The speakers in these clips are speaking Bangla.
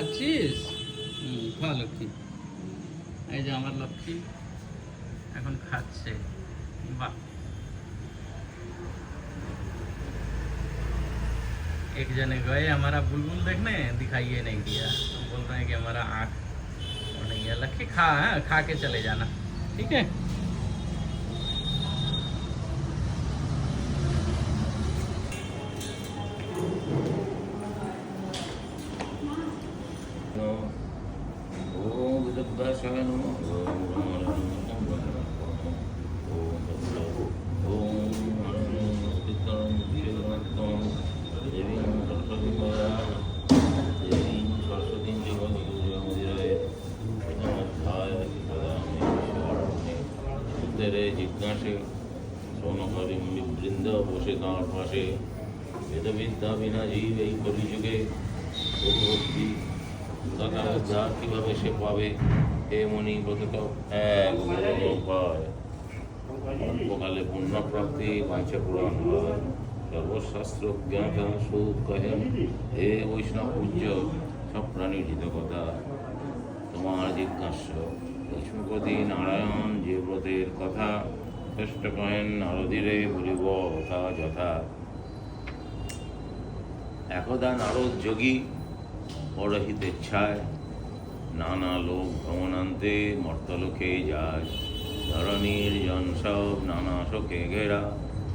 খাচ্ছিস? খা লক্ষ্মী। এই যে আমার লক্ষ্মী এখন খাচ্ছে। वाह। एक जने गए हमारा बुलबुल देखने, दिखाइए नहीं दिया। बोल रहे हैं कि हमारा आँख नहीं है। लक्की खा, है खा के चले जाना, ठीक है। জিজ্ঞাসে সোনহরিম বৃন্দ বসে তাঁর পাশে বেদবিদ্যা বিনা জীব এই কলিযুগে ভক্তি তথা উদ্ধার কিভাবে সে পাবে? হে মনি প্রথিত এক উপায়, অল্পকালে পুণ্যপ্রাপ্তি বাঞ্ছা পূরণ হয়। সর্বশাস্ত্র জ্ঞাতা সুখ কহেন, হে বৈষ্ণব পূজ্য সব প্রাণীর হিতকথা তোমার জিজ্ঞাস্য। লক্ষ্মীপতি নারায়ণ যে ব্রতের কথা শ্রেষ্ঠ কহেন নারদীরে বলিব যথা যথা। একদা নারদ যোগী পরহিতেচ্ছায় নানা লোক ভ্রমণান্তে মর্তলোকে যায়। ধরণীর জন সব নানা শোকে ঘেরা,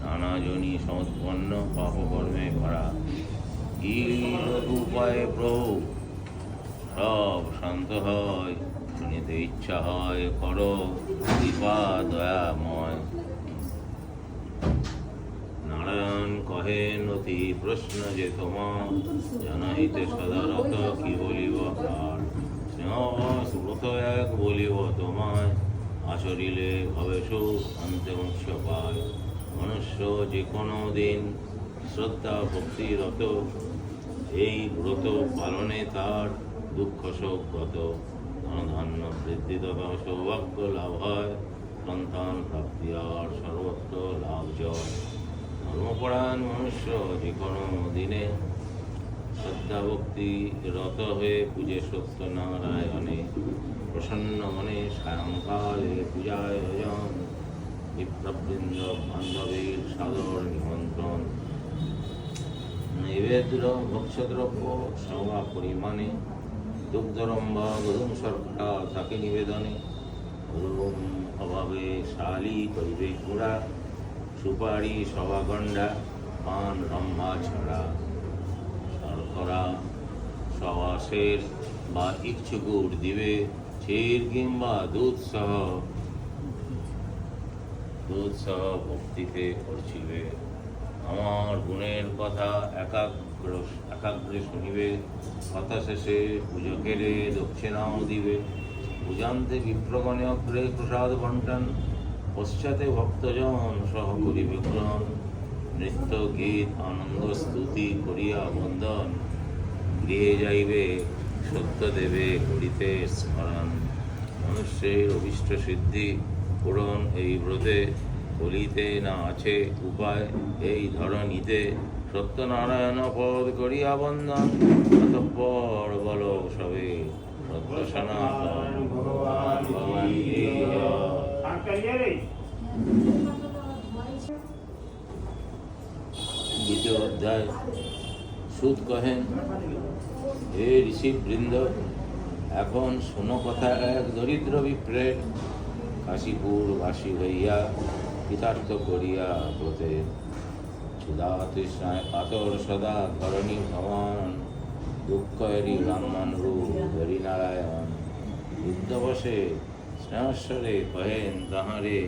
নানা জনি সমুৎপন্ন পাপকর্মে ভরা। কি উপায়ে প্রভু সব শান্ত হয়, শুনিতে ইচ্ছা হয় করো কৃপা দয়াময়। নারায়ণ কহেন অতি প্রশ্ন যে তোমার, জানাইতে সদারত কি বলিব আর। স্নেহব্রত এক বলিব তোমায়, আচরিলে ভবে সুখ অন্তে মোক্ষ পায়। মনুষ্য যে কোনো দিন শ্রদ্ধা ভক্তিরত, এই ব্রত পালনে তার দুঃখ শোক গত। ধনধান্য বৃদ্ধি তথা সৌভাগ্য লাভ হয়, সন্তান প্রাপ্তি আর সর্বত্র লাভ জয়। ধর্মপরায়ণ মনুষ্য যে কোনো দিনে শ্রদ্ধা ভক্তি রত হয়ে পূজে সত্যনারায়ণে। প্রসন্ন মনে সায়ংকালে পূজায় আয়োজন, বিপ্রবৃন্দ বান্ধবীর সাদর নিমন্ত্রণ। নৈবেদ্য ভক্ষ্যদ্রব্য সভা পরিমাণে, দুগ্ধরম্বা গরুম সরকা তাকে নিবেদনে। গরুম অভাবে শালি করিবে কুড়া, সুপারি সভাগণ্ডা পান রম্ভা ছড়া। শর্করা সবাসের বা ইচ্ছুকুর দিবে, ক্ষীর কিংবা দুধ সহ ভক্তিতে করছিবে। আমার গুণের কথা একাগ্রে শুনিবে, কথা শেষে পূজকেরে দক্ষিণাও দিবে। পূজান্তে বিপ্রগণে অগ্রে প্রসাদ বন্টন, পশ্চাতে ভক্তজন সহ করিবে গ্রহণ। নৃত্য গীত আনন্দ স্তুতি করিয়া বন্দন, গৃহে যাইবে সত্য দেবে করিতে স্মরণ। মনুষ্যের অভীষ্ট সিদ্ধি পূরণ এই ব্রতে, বলিতে না আছে উপায় এই ধরণীতে। সত্যনারায়ণ পদ করিয়া বন্দন, অতঃপর বল সবে সত্য সনাতন ভগবান ভগবান কি জয়। দ্বিতীয় অধ্যায়। সুত কহেন, হে ঋষি বৃন্দ, এখন শোনো কথা এক দরিদ্র বিপ্রের। কাশীপুর বাসী হইয়া কৃতার্থ করিয়া ব্রতে, ক্ষুধা তৃষ্ণায় কাতর সদা ধরণী ভ্রমণ। দুঃখ এরি ব্রাহ্মণ রূপ হরি নারায়ণ। বুদ্ধবশে স্নেহস্বরে কহেন তাহারে,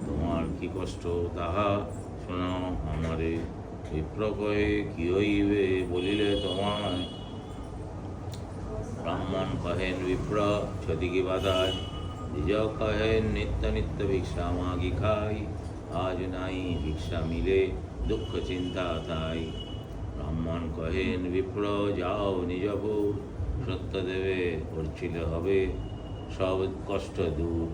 তোমার কি কষ্ট তাহা শোনাও আমারে। বিপ্র কহে কি হইবে বলিলে তোমায়, ব্রাহ্মণ কহেন বিপ্র ক্ষতি কি বাধায়। দ্বিজ কহেন নিত্য নিত্য ভিক্ষা মাগি খাই, আজ নাই ভিক্ষা মিলে দুঃখ চিন্তা তাই। ব্রাহ্মণ কহেন বিপ্র যাও নিজপুর, সত্য দেবে করছিলে হবে সব কষ্ট দূর।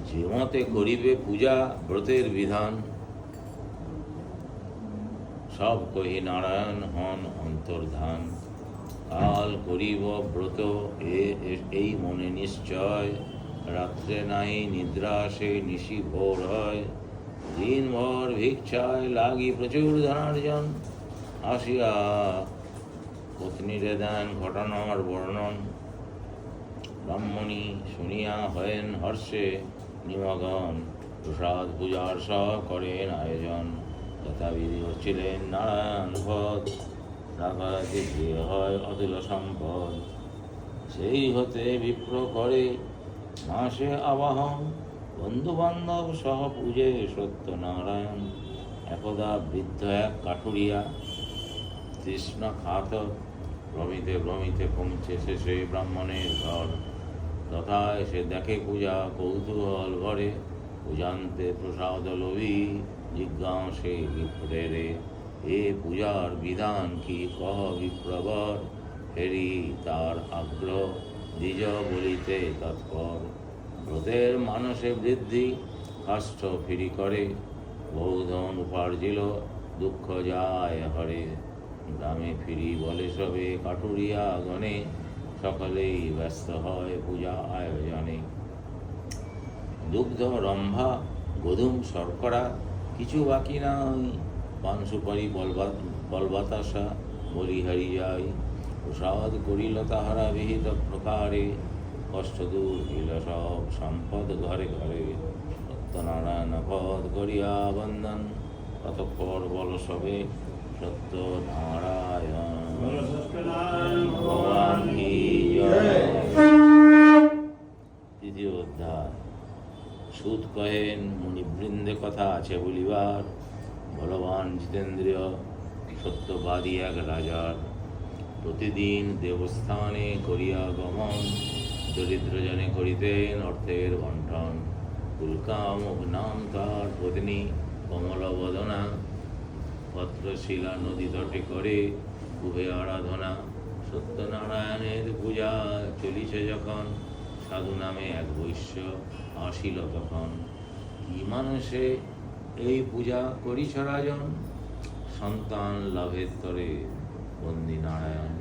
যে মতে করিবে পূজা ব্রতের বিধান, সব কহি নারায়ণ হন অন্তর্ধান। কাল করিব ব্রত এই মনে নিশ্চয়, রাত্রে নাহি নিদ্রা আসে নিশি ভোর হয়। দিনভর ভিক্ষায় লাগি প্রচুর ধনার্জন, আসিয়া পত্নীরে দেন ঘটনার বর্ণন। ব্রাহ্মণী শুনিয়া হয়েন হর্ষে নিমগন, প্রসাদ পূজার সব করেন আয়োজন। যথাবিধি হচ্ছিলেন নারায়ণ পদ, রাখাতে যে হয় অতুল সম্পদ। সেই হতে বিপ্র করে মাসে আবাহন, বন্ধু বান্ধব সহ পূজে সত্যনারায়ণ। একদা বৃদ্ধ এক কাঠুরিয়া তৃষ্ণা খাত, ভ্রমিতে ভ্রমিতে পৌঁছে শেষে ব্রাহ্মণের ঘর। তথায় সে দেখে পূজা কৌতূহল ভরে, পূজান্তে প্রসাদ লোভী জিজ্ঞাসে বিপ্রেরে। এ পূজার বিধান কি কহ বিপ্রবর, ফেরি তার আগ্রহ দ্বিজ বলিতে তৎপর। ব্রতের মানসে বৃদ্ধি কাষ্ঠ ফিরি করে, বহুধন উপার্জিল দুঃখ যায় হরে। গ্রামে ফিরি বলে সবে কাঠুরিয়া গণে, সকলেই ব্যস্ত হয় পূজা আয়োজনে। দুগ্ধ রম্ভা গধুম শর্করা কিছু বাকি নাই, পান সুপারি বলবাতাসা বলিহারি যায়। প্রসাদ করিল তাহারা বিহিত প্রকারে, কষ্ট দূর হইল সব সম্পদ ঘরে ঘরে। সত্যনারায়ণ পদ করিয়া বন্দন, ততঃপর বল সবে সত্যনারায়ণ ভগবান কি জয়। তৃতীয় অধ্যায়। সুত কহেন মুনিবৃন্দে কথা আছে বলিবার, বলবান জিতেন্দ্রিয় সত্যবাদী এক রাজার। প্রতিদিন দেবস্থানে করিয়া গমন, দরিদ্রজনে করিতেন অর্থের বন্টন। উল্কামুখ নাম তার পত্নী কমলবদনা, পত্রশিলা নদী তটে করে উভে আরাধনা। সত্যনারায়ণের পূজা চলিছে যখন, সাধু নামে এক বৈশ্য আসিল তখন। কি মানুষে এই পূজা করিছ রাজন, সন্তান লাভের তরে বন্দী নারায়ণ।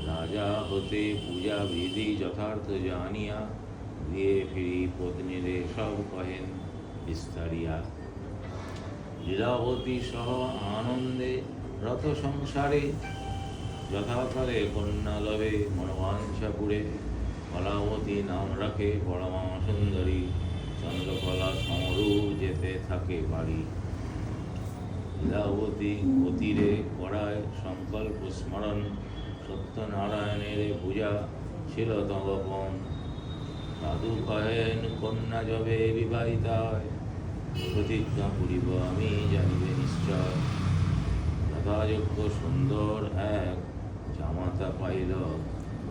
রাজা হতে পূজা বিধি যথার্থ জানিয়া, দিয়ে ফিরি পত্নীরে সব কহেন বিস্তারিয়া। লীলাবতী সহ আনন্দে রত সংসারে, যথাকালে কন্যা লবে মনোবাঞ্ছা পুরে। কলাবতী নাম রাখে পরমা সুন্দরী, চন্দ্রকলা সমরূপ যেতে থাকে বাড়ি। লীলাবতী অতীরে করায় সংকল্প স্মরণ, সত্যনারায়ণের পূজা ছিল তঙ্গপন। সাধু কহেন কন্যা যবে বিবাহিতায়, প্রতিজ্ঞা করিব আমি জানিবে নিশ্চয়। যথাযোগ্য সুন্দর এক জামাতা পাইল,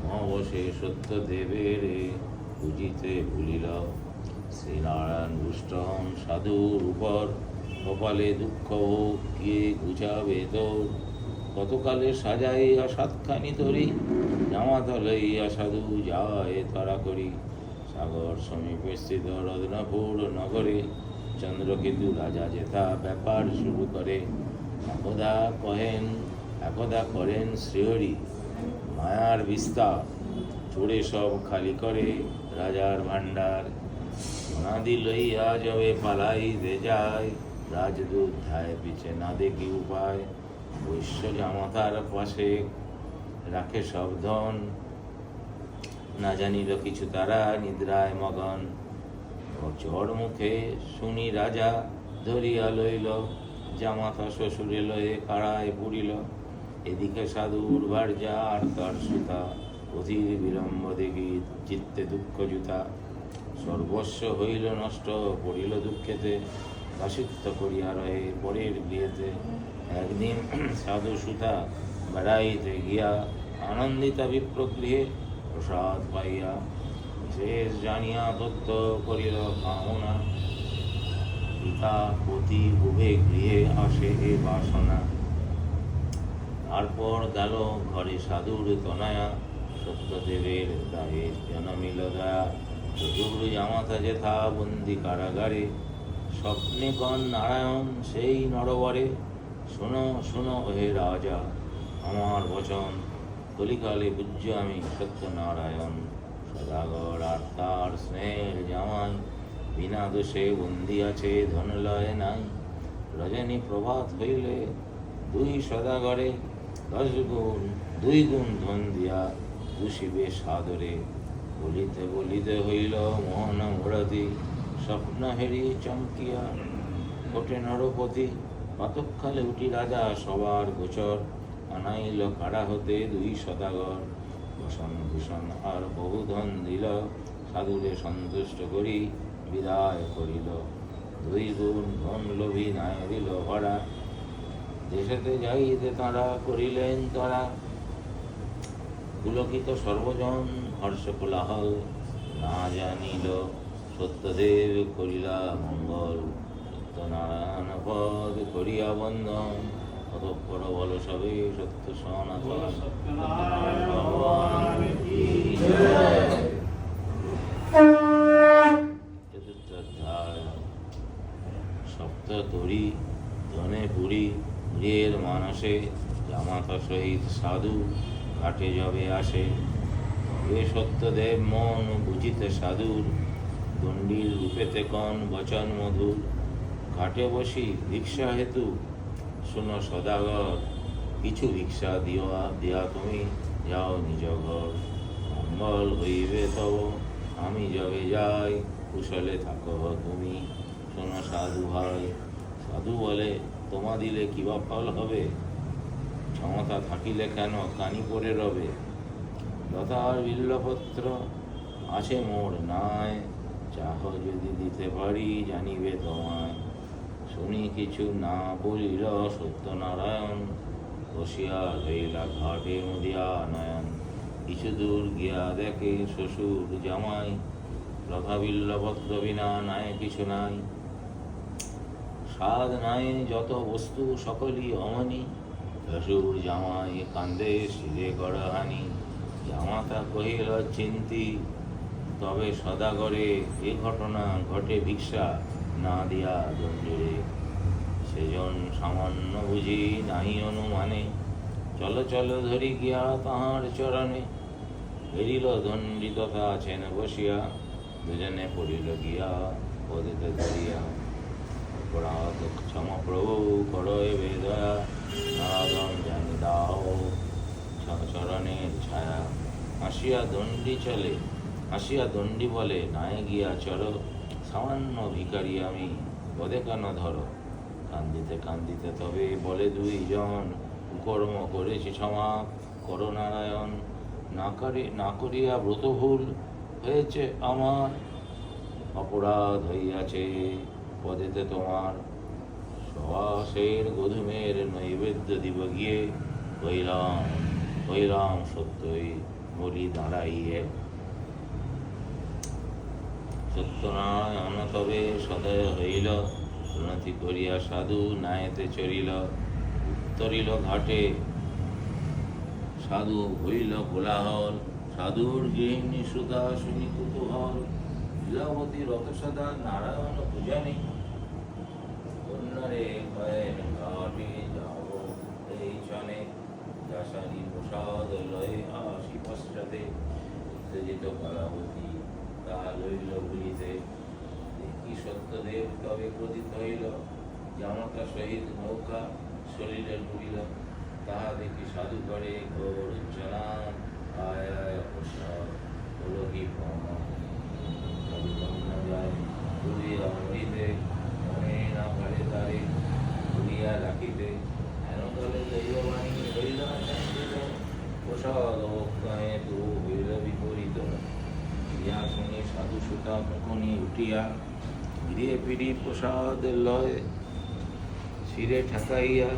মহাবশে সত্য দেবের পুজিতে ভুলিল। শ্রীনারায়ণ রুষ্টম সাধুর উপর, কপালে দুঃখ কে গুছাবে তোর। কতকালে সাজাইয়া সাতখানি তরি, জামাতা লইয়া সাধু যায় তারা করি। সাগর সমীপে স্থিত রত্নপুর নগরে, চন্দ্রকেতু রাজা যেথা ব্যাপার শুরু করে। একদা করেন শ্রীহরি মায়ার বিস্তার, চড়ে সব খালি করে রাজার ভাণ্ডার। সোনাদি লইয়া যবে পালাইতে যায়, রাজদূত ধায় পিছে না দেখি উপায়। বৈশ্য জামাতার পাশে রাখে সব ধন, না জানিল কিছু তারা নিদ্রায় মগন। চর মুখে শুনি রাজা ধরিয়া লইল, জামাতা শ্বশুরে লয়ে কারায় পুরিল। এদিকে সাধুর ভার্যা আর তার সুতা, অধীর বিলম্ব দেখি চিত্তে দুঃখ জুতা। সর্বস্ব হইল নষ্ট পড়িল দুঃখেতে, দাসিত্ব করিয়া রহে পরের বিয়েতে। একদিন সাধু সুতা বেড়াইতে গিয়া, আনন্দিতা বিপ্রগৃহে প্রসাদ পাইয়া। শেষ জানিয়া তত্ত্ব করিল কামনা, পিতা পতি উভে গৃহে আসে এ বাসনা। তারপর গেল ঘরে সাধুর তনয়া, সত্যদেবের দায়ে জনমিল দয়া। শ্বশুর জামাতা যেথা বন্দি কারাগারে, স্বপ্নে কন নারায়ণ সেই নরবরে। শোনো শোনো হে রাজা আমার বচন, কলিকালে পূজ্য আমি সত্যনারায়ণ। সদাগর আর তার স্নেহের জামাই, বিনা দোষে বন্দি আছে ধনলয় নাই। রজনী প্রভাত হইলে দুই সদাগরে, 10 গুণ 2 গুণ ধন দিয়া দুষিবে সাদরে। বলিতে বলিতে হইল মোহন মুরাদি, স্বপ্ন হেরি চমকিয়া ওঠে নরপতি। প্রাতঃকালে উঠি রাজা সবার গোচর, আনাইল কারা হতে 2 সদাগর। বসন ভূষণ আর বহু ধন দিল, সাধুরে সন্তুষ্ট করি বিদায় করিল। 2 গুণ ধন লোভী নাই দিল ভরা, দেশেতে যাইতে তারা করিলেন তারা। পুলকিত সর্বজন হর্ষ কোলাহল, না জানিল সত্যদেব করিলা মঙ্গল। সত্যনারায়ণ পদ করিয়া বন্দন, অতঃপর বল সবে সত্য সনাতন। চতুর্থ অধ্যায়। সপ্ততরী ধনে পুরী, প্রিয়ের মানসে জামাতা সহিত সাধু ঘাটে যবে আসে। এ সত্যদেব মন বুঝিতে সাধুর, দণ্ডির রূপেতে কন বচন মধুর। ঘাটে বসি ভিক্ষা হেতু শোনো সদাগর, কিছু ভিক্ষা দিয়া তুমি যাও নিজ ঘর। মঙ্গল হইবে তব আমি যবে যাই, কুশলে থাকো তুমি শোনো সাধু ভাই। সাধু বলে তোমা দিলে কিবা ফল হবে, ক্ষমতা থাকিলে কেন কানি পড়ে রবে। লতার বিল্লপত্র আছে মোর নাই, চাহ যদি দিতে পারি জানিবে তোমায়। শুনি কিছু না বলিল সত্যনারায়ণ, বসিয়া রইলা ঘাটে মুদিয়া নয়ন। কিছু দূর গিয়া দেখে শ্বশুর জামাই, লতা বিল্লপত্র বিনা নাই কিছু নাই। স্বাদ নাই যত বস্তু সকলই অমনি, শ্বশুর জামাই কান্দে শিরে গড়হানি। জামাতা কহিল চিন্তি, তবে সদাগরে এ ঘটনা ঘটে ভিক্ষা না দিয়া দণ্ডিরে। সেজন সামান্য বুঝি নাহি অনুমানে, চলো চলো ধরি গিয়া তাহার চরণে। ফেরিল দণ্ডি তথা আছেন বসিয়া, দুজনে পড়িল গিয়া পদেতে ধরিয়া। অপরাধ ক্ষমা প্রভু করো এবে দয়া, নারাদন জানি দাও চরণের ছায়া। আসিয়া দণ্ডি চলে, আসিয়া দণ্ডি বলে নাই গিয়া চর। সামান্য ভিখারি আমি পদে কেন ধরো। কান্দিতে কান্দিতে তবে বলে 2 জন, কুকর্ম করেছি ক্ষমা করো নারায়ণ। না করিয়া ব্রত ভুল হয়েছে আমার, অপরাধ হইয়াছে পদেতে তোমার। সবাসের গধূমের নৈবেদ্য দিব গিয়ে, হইলাম সত্যই বলি দাঁড়াইয়ে। সত্যনারায়ণ তবে সদয় হইল, প্রণতি করিয়া সাধু নায়েতে চরিল। উত্তরিল ঘাটে সাধু হইল কোলাহল, সাধুর গৃহিণী সুধা শুনি কুতূহল। লীলাবতী রতসদা নারায়ণ পূজানি, কন্যারে কয়েন ঘাটে যাব এই ক্ষণে। দাসারি প্রসাদ লয়ে আসি পশ্চাতে, উত্তেজিত কলাবতী তা লইল ভুলিতে। দেখি সত্যদেব তবে ক্রোধিত হইল, জামাতা সহিত নৌকা শরীরে ডুবিল। তাহা দেখি সাধু করে ঘোর উজ্জ্বলা, আয় আয় অবসর হল কি যায়। ডুবিয়া মরিতে মনে না পারে তারে, ডুবিয়া রাখিতে হেন তলে দৈববাণী হইল চঞ্চিত। প্রসাদ অবক্ষয়ে তু হইল বিপরীত। ইয়া শুনি সাধু সুতা তখনই উঠিয়া, ঘিরে ফিরি প্রসাদ লয় শিরে ঠেকাইয়া।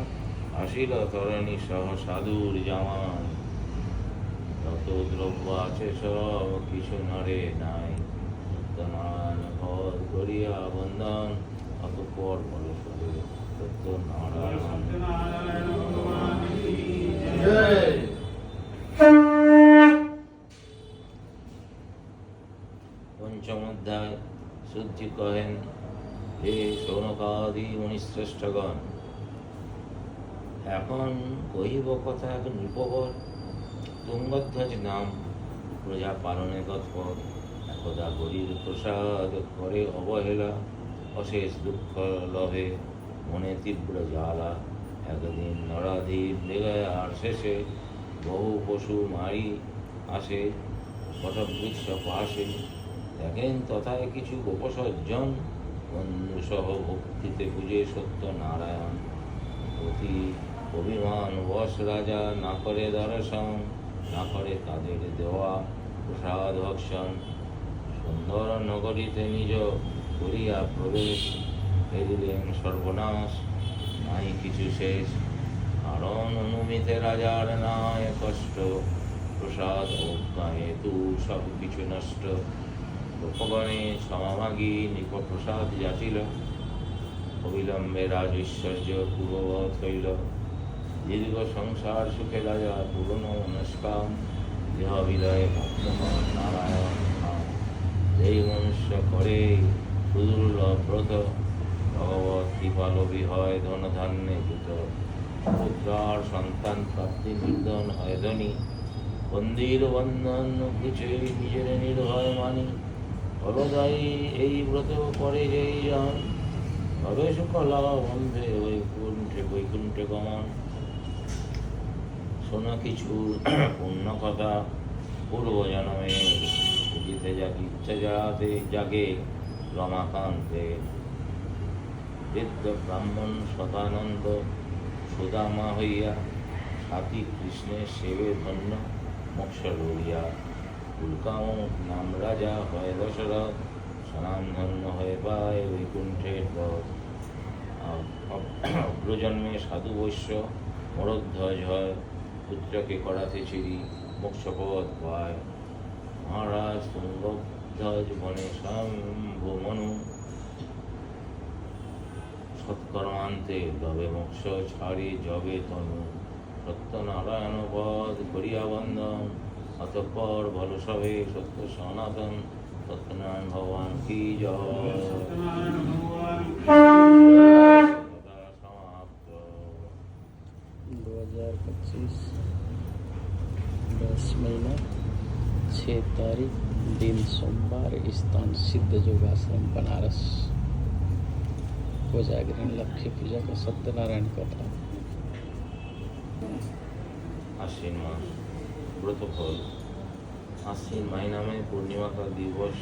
আসিল তরণী সহ সাধুর জামাই, তত দ্রব্য আছে সব কিছু নরে নাই। সত্যনারায়ণ পদ করিয়া বন্দন, অতঃপর বল সবে সত্যনারায়ণ। পঞ্চম অধ্যায়। শুদ্ধি কহেন, হে শৌনকাদি মুনিশ্রেষ্ঠগণ, এখন কহিব কথা এক নৃপবর, তুঙ্গধ্বজ নাম প্রজা পালনে তৎপর। একদা হরির প্রসাদ করে অবহেলা, অশেষ দুঃখ লভে মনে তীব্র জ্বালা। একদিন নরাধীর মৃগয়ার শেষে বহু পশু মারি আসে বটবৃক্ষ পাশে। দেখেন তথায় কিছু গোপসজ্জন, বন্ধুসহ ভক্তিতে পূজে সত্য নারায়ণ। অতি অভিমান বশ রাজা না করে দর্শন, না করে তাদের দেওয়া প্রসাদ ভক্ষণ। সুন্দর নগরীতে নিজ করিয়া প্রবেশ, ফেরিলেন সর্বনাশ নাই কিছু শেষ। কারণ অনুমিতে রাজার নাই কষ্ট, প্রসাদ অজ্ঞা হেতু সব কিছু নষ্ট। লোকগণে ক্ষমা মাগি নিকট প্রসাদ যাচিল, অবিলম্বে রাজ ঐশ্বর্য পূর্ববৎ হইল। দীর্ঘ সংসার সুখে রাজা পূর্ণ মনস্কাম, দেহ বিলয়ে ভক্তমান নারায়ণ ধাম। এই মনুষ্য করে সুদুর্লভ ব্রত, ভগবত কৃপালবী হয় ধন ধান্যে যুত। পুত্রার সন্তান প্রাপ্তি নির্ধন হয় ধনী, বন্দির বন্ধন ঘুচে নিজের নির্ভয় মানি। ফলদায়ী এই ব্রত করে যেই জন, তবে সুকলা বন্ধে বৈকুণ্ঠে গমন। শোনা কিছু পুণ্য কথা পূর্ব জন্মে, বুঝিতে ইচ্ছা যাতে জাগে রমাকান্তে। বৃদ্ধ ব্রাহ্মণ সদানন্দ সুদামা হইয়া, সাথী কৃষ্ণের সেবে ধন্য মোক্ষ লইয়া। উল্কামুখ নাম রাজা হয় দশরথ, স্বনাম ধন্য হয়ে পায় বৈকুণ্ঠের পথ। অগ্রজন্মে সাধু বৈশ্য মরধ্বজ হয়, পুত্রকে করাতে ছিরি মোক্ষপদ পায়। মহারাজ তুঙ্গধ্বজ বনে শম্ভু মনু, সৎকর্মান্তে লবে মোক্ষ ছাড়ে জবে তনু। সত্যনারায়ণ পদ করিয়া বন্দন, অতঃপর বল সবে সত্য সনাতন। সত্যনারায়ণ ভগবান কি জয়। সমাপ্ত। 2025 10 महीना 6 तारीख, दिन सोमवार, स्थान सिद्ध योगाश्रम बनारस। कोजागिरी लक्ष्मी पूजा का सत्यनारायण कथा। आश्विन मास व्रत फल। आश्विन महीना में पूर्णिमा का दिवस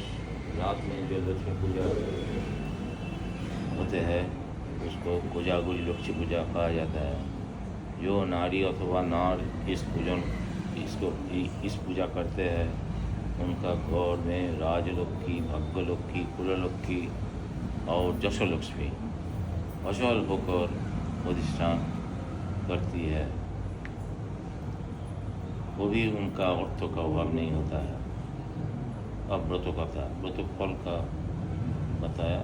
रात में जो लक्ष्मी पूजा होते हैं उसको कोजागरी लक्ष्मी पूजा कहा जाता है। जो नारी अथवा नार इस पूजा करते हैं उनका घर में राजलक्ष्मी, भाग्यलक्ष्मी, कुललक्ष्मी और जशलक्ष्मी अचल होकर अधिष्ठान करती है। कभी उनका अर्थों का अभाव नहीं होता है। अब व्रत फल का बताया।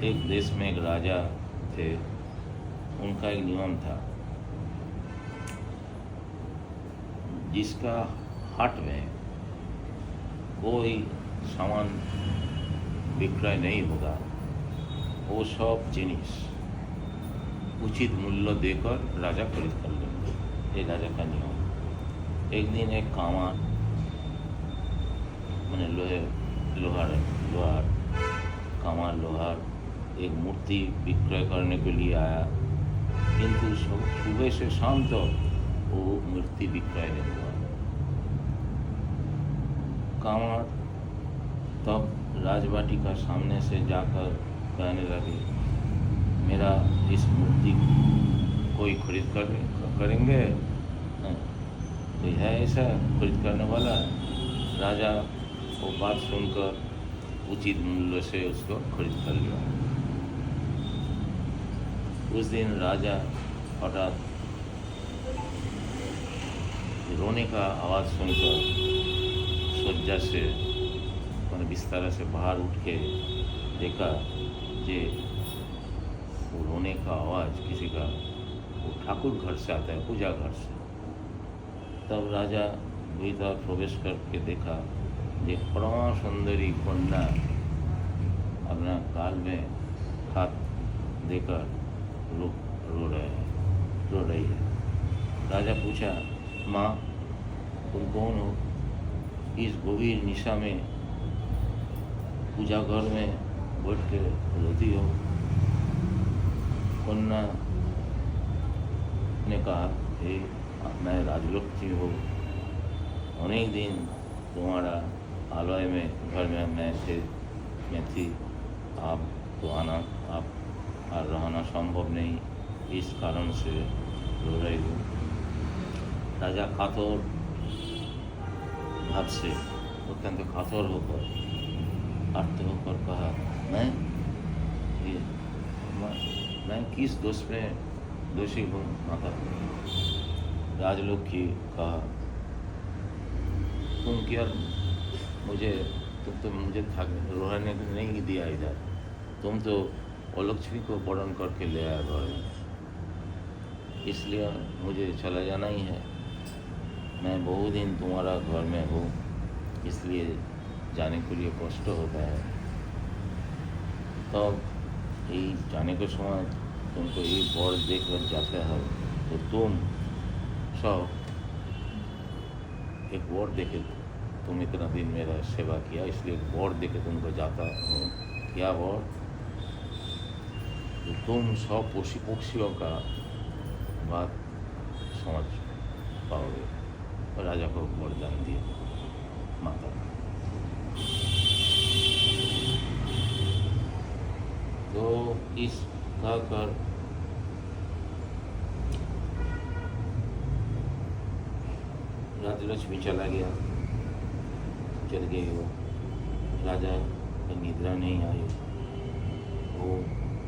एक देश में एक राजा थे, उनका एक नियम था, जिसका हाट में कोई सामान विक्रय नहीं होगा वो सब जिनिस उचित मूल्य देकर राजा खरीद कर लेंगे। ये राजा का नियम। एक दिन एक कामार मैंने लोहार एक मूर्ति विक्रय करने के लिए आया, किंतु सुबह से शाम तक वो मूर्ति विक्रय नहीं हुआ। कामार तब राजबाटी का सामने से जाकर कहने लगे, मेरा इस मूर्ति कोई खरीद करेंगे? कोई है ऐसा खरीद करने वाला? राजा वो बात सुनकर उचित मूल्य से उसको खरीद कर लिया। उस दिन राजा हठात रोने का आवाज़ सुनकर शज्या से बिस्तर से बाहर उठ के देखा कि वो रोने का आवाज़ किसी का वो ठाकुर घर से आता है, पूजा घर से। तब राजा भीतर प्रवेश करके देखा कि परम सुंदरी कन्या अपना काल में हाथ देकर रो रहे हैं। रो रही है। राजा पूछा, माँ तुम कौन हो? इस गंभीर निशा में पूजा घर में बैठ के रोती हो? कन्या ने कहा, हे मैं राजलक्ष्मी हूँ, अनेक दिन तुम्हारा आलय में घर में मैं थी, आप तो आना आप और रहना संभव नहीं, इस कारण से रो रही हूँ। राजा कातर भाव से अत्यंत कातर होकर आर्त होकर कहा, मैं किस दोष में दोषी हूँ माता? राजलक्ष्मी कहा, तुम क्या मुझे रहने नहीं दिया इधर, तुम तो लक्ष्मी को वरण करके ले आया घर में, इसलिए मुझे चला जाना ही है। मैं बहुत दिन तुम्हारा घर में हूँ, इसलिए जाने के लिए कष्ट होता है। तब यही जाने के समय तुमको ये वर देकर जाते हो, तो तुम सब एक वर देके, तुम इतना दिन मेरा सेवा किया, इसलिए एक वर देके तुमको जाता हूँ। क्या वर? तो तुम सब पक्षियों का बात समझ पाओगे। और राजा को वरदान दिया माता। तो इस कहकर राजलक्ष्मी चल गई। वो राजा को निद्रा नहीं आई। वो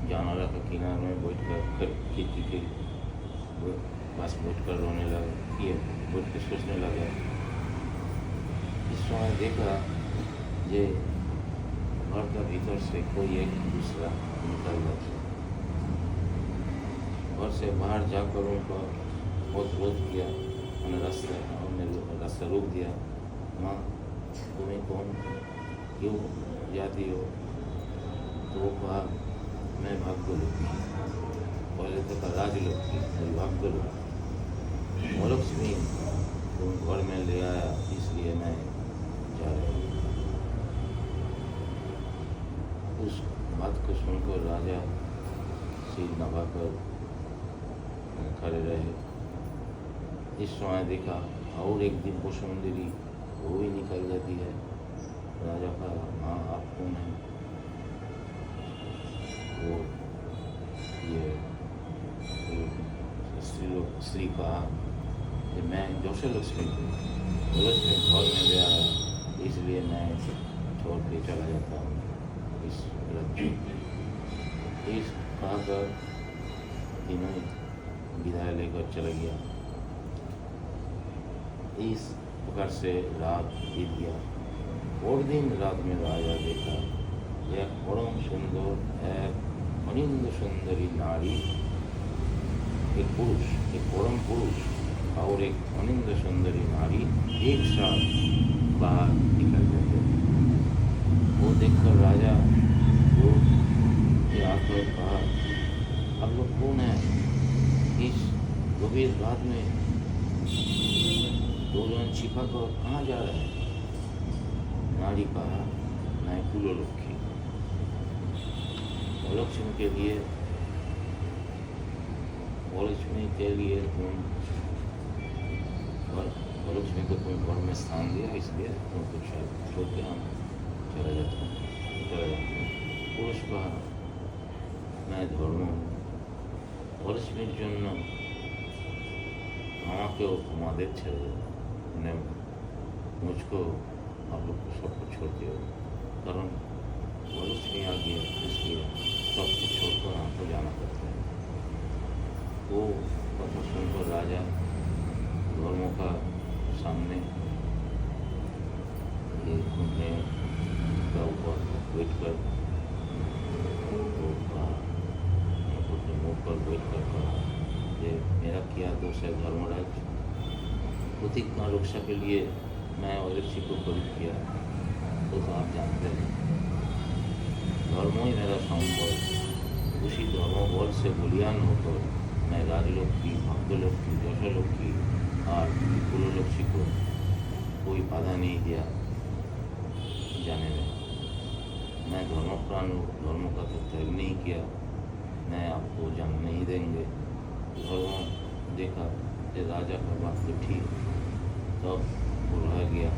जानवर का किनारे में बैठ कर खेती के पास बैठ कर रोने लगा, ये बैठ के सोचने लगा। इस समय देखा जे घर का भीतर से कोई एक दूसरा निकल जाता। घर से बाहर जाकर उनका बहुत रोक किया, उन्हें रास्ता रोक दिया। माँ तुम्हें कौन, क्यों जाती हो? तो वो कहा, मैं भाग्यलक्ष्मी। पहले तो कहा राजलक्ष्मी, मैं भाग्यलक्ष्मी। लक्ष्मी तुम घर में ले आया, इसलिए मैं जा रहा हूँ। उस बात को सुनकर राजा सिर नभाकर खड़े रहे। इस समय देखा और एक दिन को सुंदरी वो भी निकल जाती है। राजा का, हाँ आप कौन हैं? वो ये स्त्री कहा कि मैं जोशलक्ष्मी हूँ, लक्ष्मी घर में ले आया, इसलिए मैं छोड़ के चला जाता हूँ। इस कहकर तीनों विदाई लेकर चला गया। इस प्रकार से रात बीत गया। और दिन रात में राजा देखा एक परम सुंदर, एक अनिंद सुंदरी नारी, एक पुरुष, एक परम पुरुष और एक अनिंद सुंदरी नारी एक साथ बाहर निकल जाते। वो देखकर राजा को आकर कहा, अब लोग कौन है? इस गंभीर रात में दो जन छिपा कर कहाँ जा रहे हैं? नारी कहा, मैं कुललक्ष्मी। लक्ष्मी के लिए तुम लक्ष्मी को तुम घर में स्थान दिया, इसलिए तुमको छोड़ के हम चला जाता हूँ। पुरुष कहा, मैं धर्म हूँ, लक्ष्मीर जन्य আমাকেও তোমাদের ছেড়ে দেবে, মানে मुझको आप लोग को सबको छोड़ दिया, कारण लक्ष्मी आ गया, इसलिए सब कुछ छोड़कर आपको जाना पड़ता है। वो कथा सुनकर राजा धर्म का सामने एक घूमने का ऊपर बैठ कर मुँह पर बैठ कर कहा, ये मेरा क्या दोष है धर्मराज? प्रतिज्ञा रक्षा के लिए मैं लक्ष्मी को खरीद किया, तो आप जानते हैं धर्म ही मेरा संबल, उसी धर्म बल से बलियान होकर मैं राजलोक की भाग्यलक्ष्मी यशलक्ष्मी और कुललक्ष्मी को कोई बाधा नहीं दिया जाने में। मैं धर्मप्राण हूँ, धर्म का तो त्याग नहीं किया, मैं आपको जाने नहीं देंगे। धर्म देखा कि राजा का बात तो ठीक, तब वो रह गया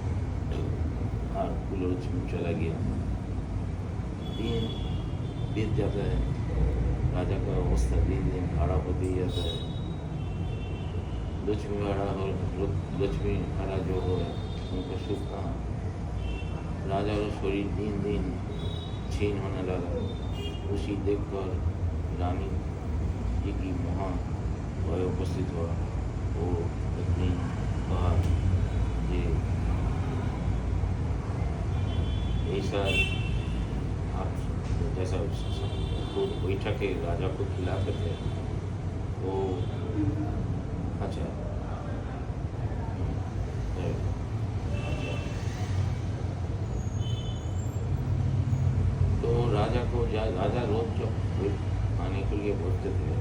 और कुललक्ष्मी चला गया। दिन बीत जाता है, राजा का अवस्था दिन दिन खराब होते ही जाता है। लक्ष्मी हरा जो हो उनका सुख कहाँ। राजा का शरीर दिन दिन छीन होने लगा। उसी देखकर रानी जी की महा भय उपस्थित हुआ। वो पत्नी कहा कि ऐसा आप जैसा खुद बैठा के राजा को खिलाते थे वो अच्छा तो राजा रोज जब खाने के लिए बोलते थे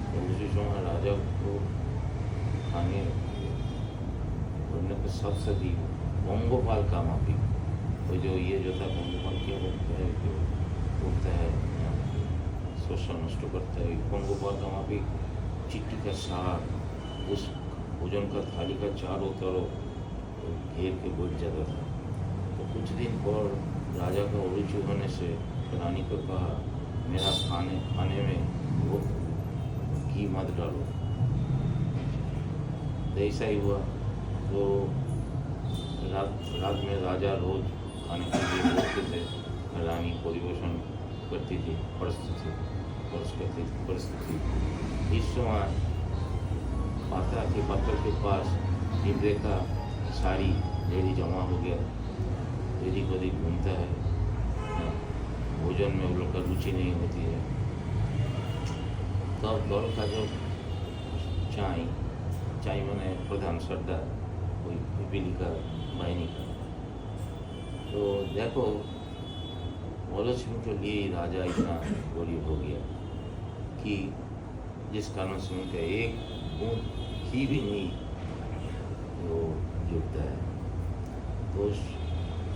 तो उसी समय राजा को खाने बोलने के साथ साथ ही पंगोपाल का माफी वो जो था पंगोपाल क्या बोलता है जो बोलता है शोषण नष्ट करता है। पंगोपाल का माफी चिट्ठी का सार उस भोजन का थाली का चारों तरफ घेर के बैठ जाता था। तो कुछ दिन पर राजा का रुचि होने से रानी को कहा मेरा खाने में वो घी मत डालो। तो ऐसा ही हुआ। तो रात में राजा रोज खाने के लिए बोलते थे, रानी परिवेशन करती थी परिस्थिति। इस समय पात्र के पास डिब्बे का साड़ी डेरी जमा हो गया। डेरी को दिन घूमता है, भोजन में उन लोग का रुचि नहीं होती है। तब दौड़ का जो चाय मैंने प्रधान सरदार कोई पिपीली का बहनी का। तो देखो वरलक्ष्मी के लिए राजा इतना गरीब हो गया कि जिस कारण से उनका एक बूंद घी भी नहीं वो जुटता है। तो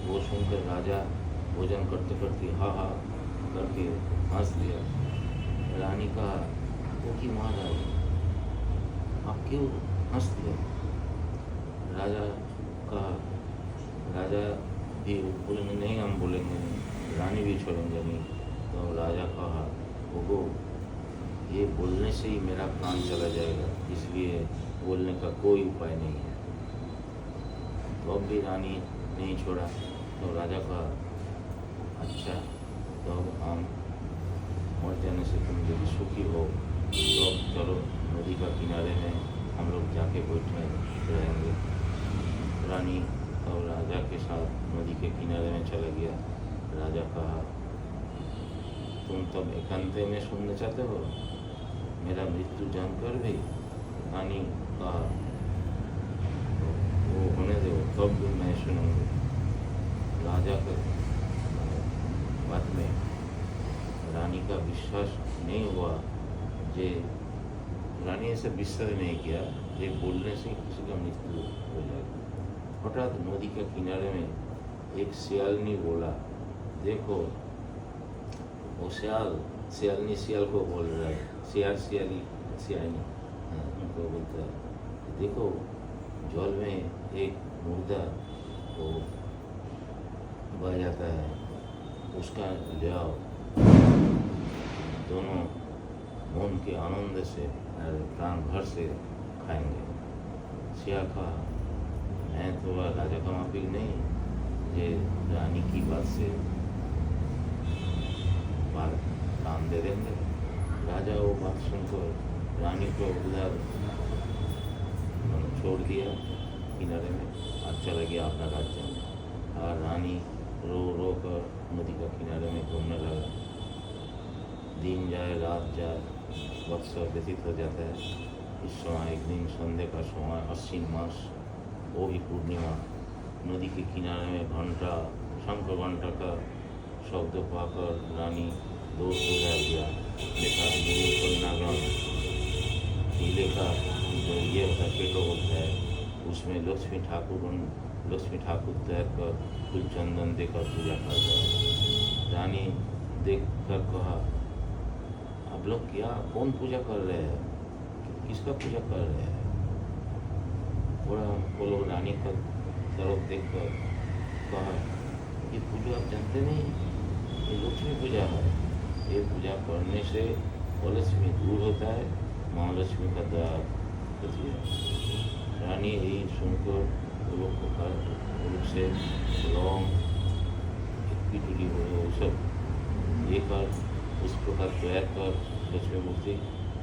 वो सुनकर राजा भोजन करते करते हा करके हंस दिया। रानी कहा वो की महाराज आप क्यों हंस दिया? राजा भी बोलेंगे नहीं, हम बोलेंगे नहीं, रानी भी छोड़ेंगे नहीं। तो राजा कहा वो ये बोलने से ही मेरा प्राण चला जाएगा, इसलिए बोलने का कोई उपाय नहीं है। तो अब भी रानी नहीं छोड़ा। तो राजा कहा अच्छा तो अब हम मर जाने से तुम यदि सुखी हो तो अब चलो नदी का किनारे में हम लोग जाके बैठे रहेंगे। रानी और राजा के साथ नदी के किनारे में चला गया। राजा कहा तुम तब एकांत में सुनना चाहते हो मेरा मृत्यु जानकर भी? रानी कहा वो होने दो, तब भी मैं सुनूंगी। राजा का बात में रानी का विश्वास नहीं हुआ। जे रानी ऐसे विश्वास नहीं किया जे बोलने से किसी का मृत्यु हो जाएगा। हठात नदी के किनारे में एक सियालनी बोला देखो वो सियालनी सियाल को बोल रहा है, सियालनी उनको बोलता है देखो जल में एक मुर्दा वो बह जाता है, उसका ले आओ, दोनों मन के आनंद से प्राण भर से खाएंगे। सिया कहा मैं तो राजा का माफिक नहीं ये रानी की बात से काम दे देंगे। राजा वो बात सुनकर रानी को उधर छोड़ दिया किनारे में और चला गया अपना राज्य में। और रानी रो कर नदी का किनारे में घूमने लगा। दिन जाए रात जाए वर्ष व्यतीत हो जाता है। इस समय एक दिन संध्या का समय अश्विन मास वो भी पूर्णिमा। नदी के किनारे में घंटा शंख घंटा का शब्द पाकर रानी दूर हो गया। देखा नीली कन्यागण नीले का जो ये होता है पेटो होता है, उसमें लक्ष्मी ठाकुर तैर कर कुल चंदन देकर पूजा करता है। रानी देख कर कहा, आप लोग क्या कौन पूजा कर रहे हैं, किसका पूजा कर रहे हैं? वो लोग रानी का तरफ देख कर कहा, ये पूजा आप जानते नहीं, ये लक्ष्मी पूजा है। ये पूजा करने से लक्ष्मी दूर होता है, महालक्ष्मी का द्वार होती है। रानी यही सुनकर वो लोग को कर से लौंग पिटूरी वो सब लेकर उस प्रकार तैयार कर लक्ष्मी मूर्ति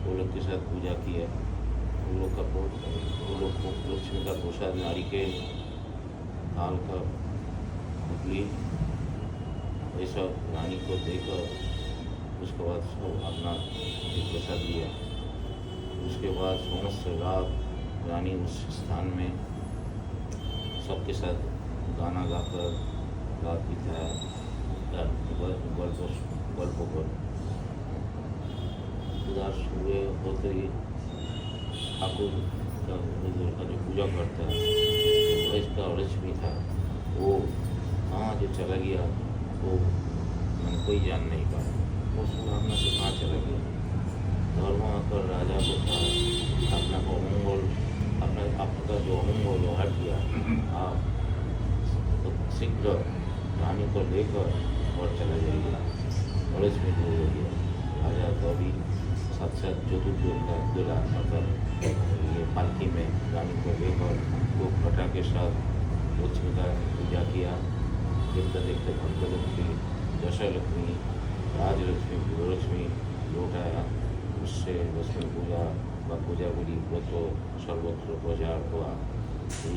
वो लोग के साथ पूजा किया। वो लोग को लक्ष्मी का प्रसाद नारिकेल डाल कर निकली। ऐसा रानी को देकर उसके बाद सब अपना एक प्रसाद लिया। उसके बाद समस्त रात रानी उस स्थान में सबके साथ गाना गाकर रात बिताया गल्पों पर। उधर सुबह होते ही ठाकुर का जो पूजा करता है तो इसका लक्ष्मी था, वो कहाँ जो चला गया वो मन कोई जान नहीं पाया। वो सुहावना से कहाँ चला गया। धर्म आकर राजा को कहा, अपना को अमंगल आपका जो अमंगल वो हट गया, आप तो शीघ्र रानी को लेकर और चला जाइए। लक्ष्मी दूर हो गया। राजा तो अभी साक्षात चतुर्युग का दूल्हा मतलब ये पालकी में रानी को लेकर वो घटा के साथ लक्ष्मी का पूजा किया। देखते देखते भक्तलक्ष्मी, दशलक्ष्मी, राजलक्ष्मी, गृहलक्ष्मी लौट आया। उससे लक्ष्मी पूजा व पूजा बुरी व्रत सर्वत्र प्रचार हुआ।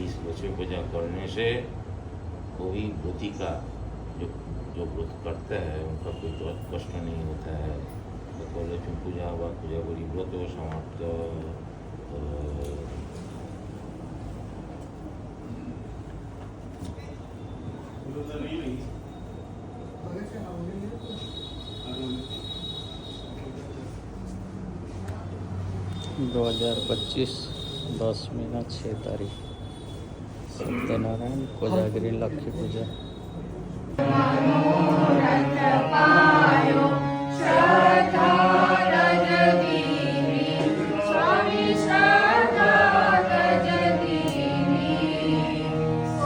इस लक्ष्मी पूजा करने से कोई व्रती का जो व्रत करता है उनका कोई कष्ट नहीं होता है। तो लक्ष्मी पूजा व पूजा बुरी व्रत समाप्त। दो 2025 10/6 सत्यनारायण कोजागिरी लक्ष्मी पूजा।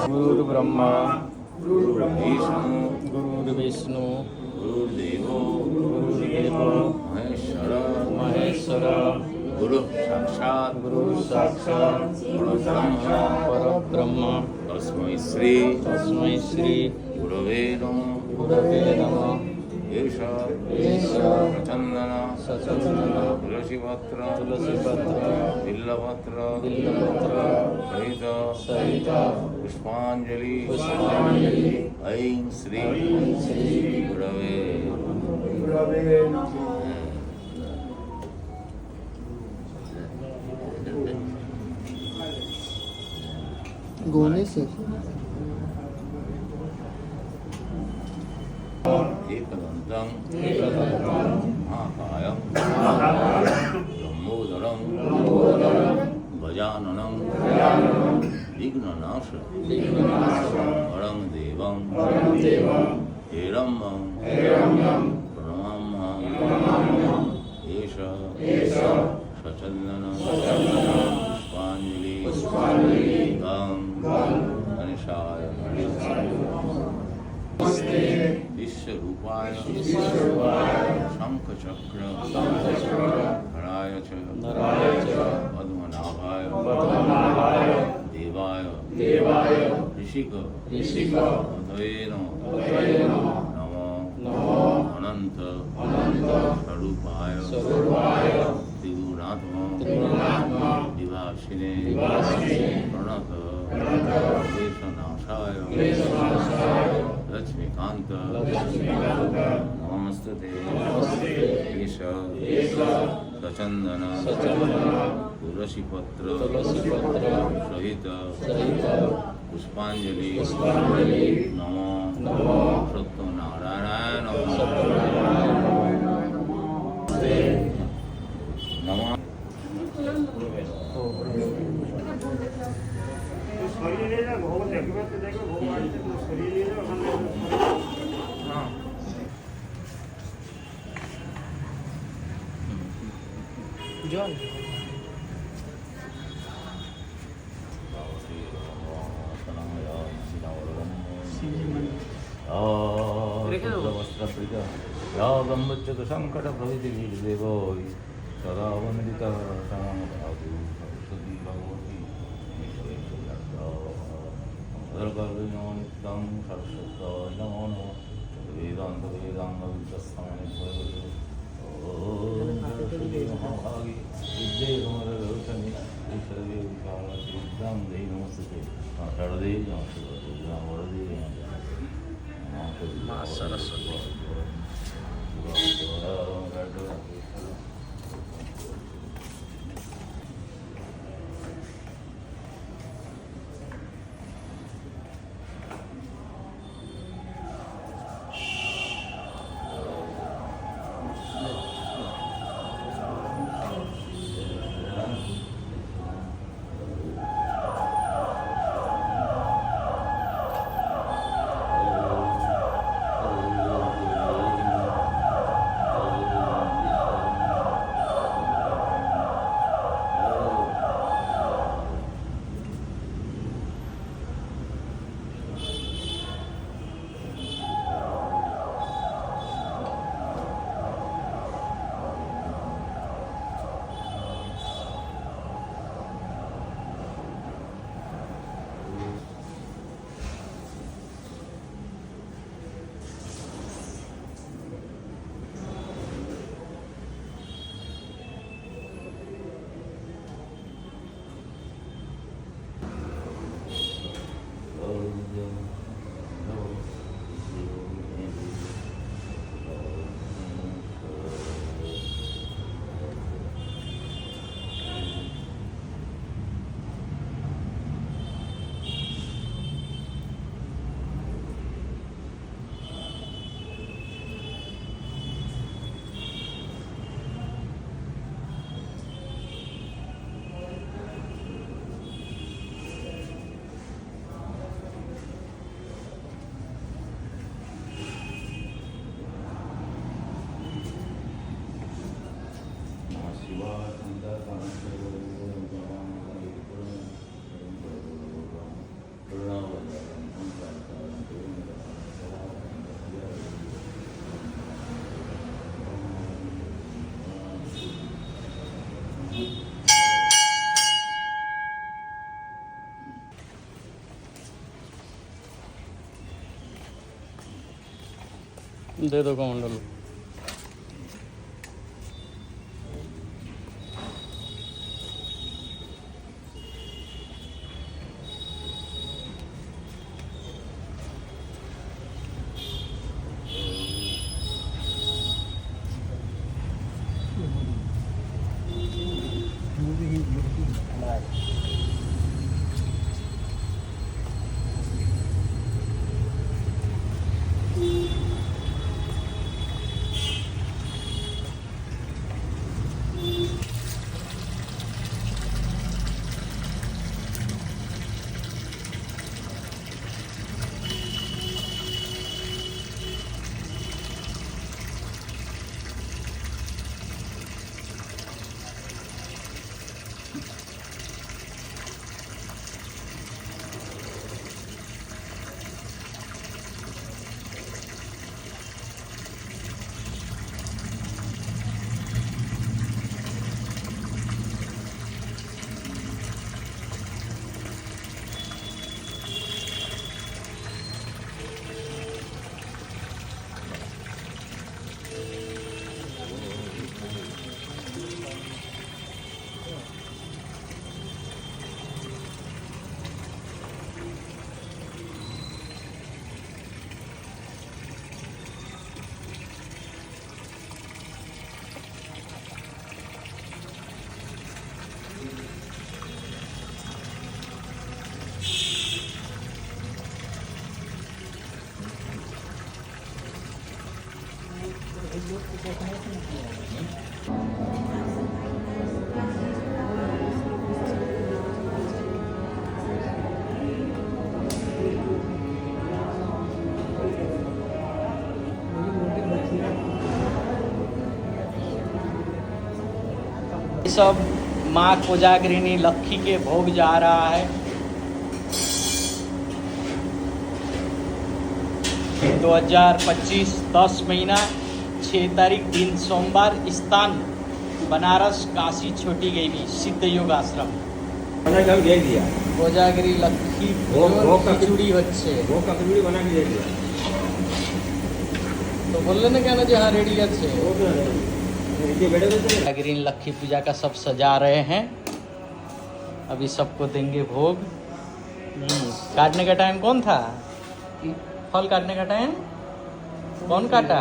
गुरु ब्रह्मा गुरु विष्णु गुरुदेवो महेश्वर गुरु साक्षात् परब्रह्म तस्मै श्री गुरवे नमः। एष प्रचंदन तुलसीपत्र बिल्लपत्र सहित पुष्पांजलि ऐं श्री गुरवे गोने से एकदन्तं महाकायं लम्बोदरं गजाननं विघ्ननाश वरं देवं हेरम्बं प्रणमाम्यहम्। एष सचन्दन पुष्पाञ्जलि गणेशाय विश्वरूपाय शंखचक्र धराय च पद्मनाभाय देवाय ऋषिक हृदये नमो अनंत स्वरूपाय त्रिगुणात्मा विभाषिणे प्रणत क्लेशनाशाय लक्ष्मीकांत नमस्ते। एष सचंदन तुलसीपत्र सहित पुष्पांजलि नमो सत्यनारायण नमः। জল वस्त्रप्रजा संकट प्रभृति देव सदा वंदिता सरस्वती भगवती नित्यं सरस्वती नमो नमः वेदांत वेदांग महाभागी विद्ये रोचनी ईश्वरी विद्यां देहि नमस्ते शारदे नमस्ते वरदे माँ सरस्वती दे दो कमंडल सब माँ कोजागरिनी लक्ष्मी के भोग जा रहा है। 2025 10 महीना 6 तारीख दिन सोमवार, स्थान बनारस काशी छोटी गई सिद्ध योग आश्रम। कोजागिरी लक्ष्मी खिचड़ी হচ্ছে तो बोलले ना क्या ना जी हाँ रेडी আছে। कोजागिरी लक्ष्मी पूजा का सब सजा रहे हैं, अभी सबको देंगे भोग। काटने का टाइम कौन था? फल काटने का टाइम कौन काटा?